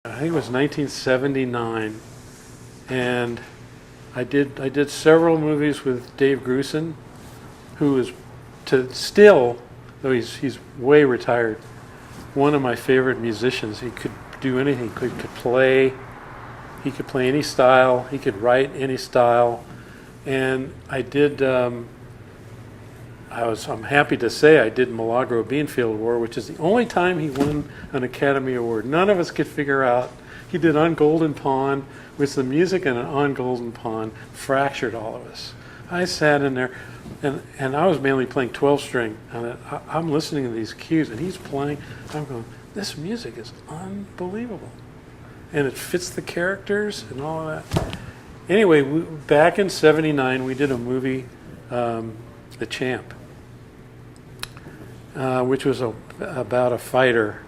I think it was 1979, and I did several movies with Dave Grusin, who is still, though he's way retired, one of my favorite musicians. He could do anything. He could play. He could play any style. He could write any style. And I did. I'm happy to say I did Milagro Beanfield War, which is the only time he won an Academy Award. None of us could figure out. He did On Golden Pond, which the music in On Golden Pond fractured all of us. I sat in there, and I was mainly playing 12-string, and I'm listening to these cues, and he's playing. I'm going, this music is unbelievable, and it fits the characters and all of that. Anyway, back in '79, we did a movie, The Champ, which was about a fighter,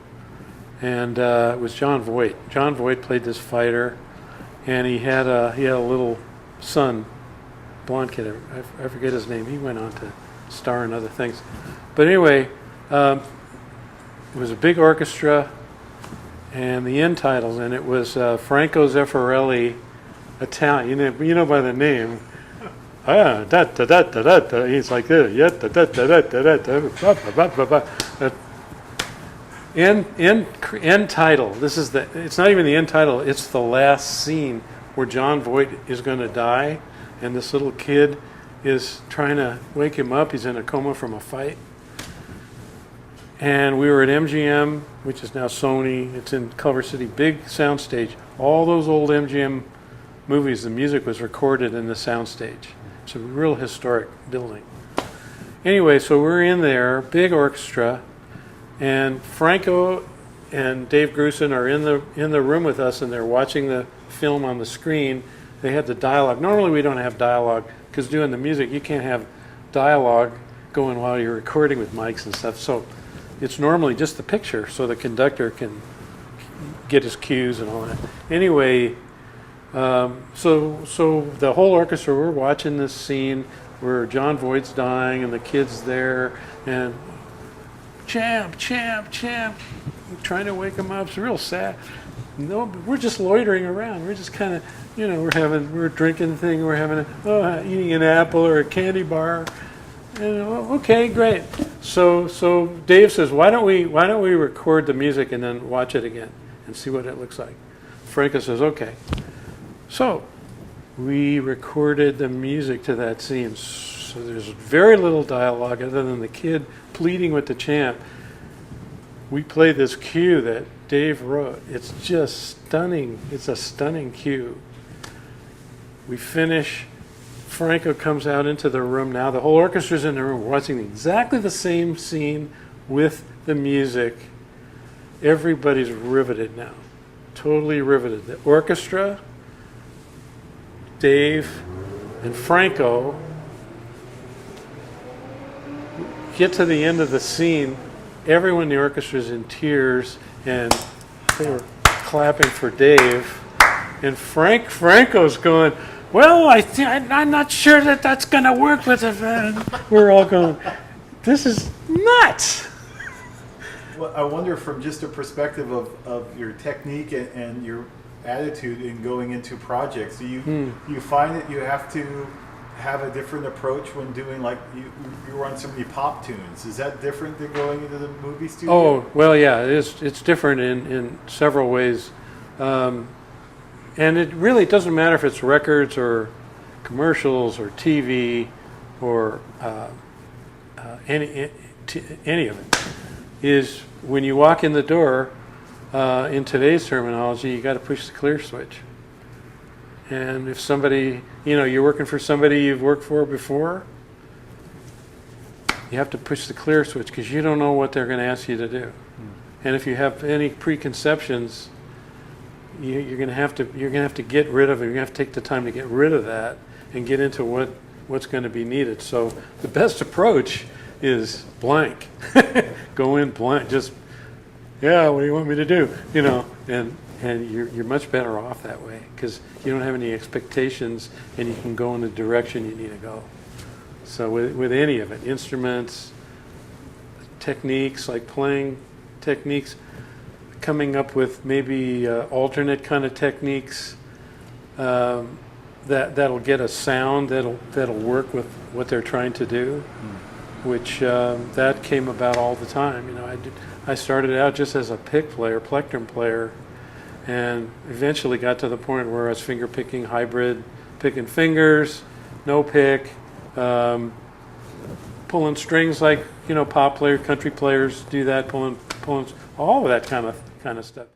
and it was John Voight. John Voight played this fighter, and he had a little son, blonde kid. I forget his name. He went on to star in other things, but anyway, it was a big orchestra, and the end titles, and it was Franco Zeffirelli, Italian. You know by the name. Da da da da da da. He's like this. Yeah, da da da da da da. End title. This is it's not even the end title. It's the last scene where John Voight is going to die, and this little kid is trying to wake him up. He's in a coma from a fight. And we were at MGM, which is now Sony. It's in Culver City, big soundstage. All those old MGM movies, the music was recorded in the soundstage. It's a real historic building. Anyway, so we're in there, big orchestra, and Franco and Dave Grusin are in the room with us, and they're watching the film on the screen. They had the dialogue. Normally we don't have dialogue, because doing the music, you can't have dialogue going while you're recording with mics and stuff. So it's normally just the picture, so the conductor can get his cues and all that. Anyway, so the whole orchestra, we're watching this scene where John Voight's dying and the kid's there, and champ, trying to wake him up. It's real sad. No, we're just loitering around. We're just kind of, we're drinking thing. We're eating an apple or a candy bar. And, okay, great. So Dave says, why don't we record the music and then watch it again and see what it looks like? Franco says, okay. So we recorded the music to that scene. So there's very little dialogue other than the kid pleading with the champ. We play this cue that Dave wrote. It's just stunning. It's a stunning cue. We finish. Franco comes out into the room now. The whole orchestra's in the room watching exactly the same scene with the music. Everybody's riveted now. Totally riveted. The orchestra, Dave, and Franco get to the end of the scene. Everyone in the orchestra is in tears, and they were clapping for Dave. And Franco's going, well, I'm not sure that's going to work with it. We're all going, this is nuts. Well, I wonder, from just a perspective of your technique and your attitude in going into projects, do you find that you have to have a different approach when doing, like, you run so many pop tunes? Is that different than going into the movie studio? Oh, well, yeah, it's different in several ways. And it really doesn't matter if it's records or commercials or TV or any of it. Is when you walk in the door, in today's terminology, you got to push the clear switch. And if somebody, you're working for somebody you've worked for before, you have to push the clear switch because you don't know what they're going to ask you to do. And if you have any preconceptions, you're going to have to get rid of it. You're going to have to take the time to get rid of that and get into what's going to be needed. So the best approach is blank. Go in blank. Just, what do you want me to do? And you're much better off that way because you don't have any expectations and you can go in the direction you need to go. So with any of it, instruments, techniques, like playing techniques, coming up with maybe alternate kind of techniques that'll get a sound that'll work with what they're trying to do, which that came about all the time. You know, I started out just as a pick player, plectrum player, and eventually got to the point where I was finger picking hybrid, picking fingers, no pick, pulling strings like, you know, pop players, country players do that, pulling all of that kind of stuff.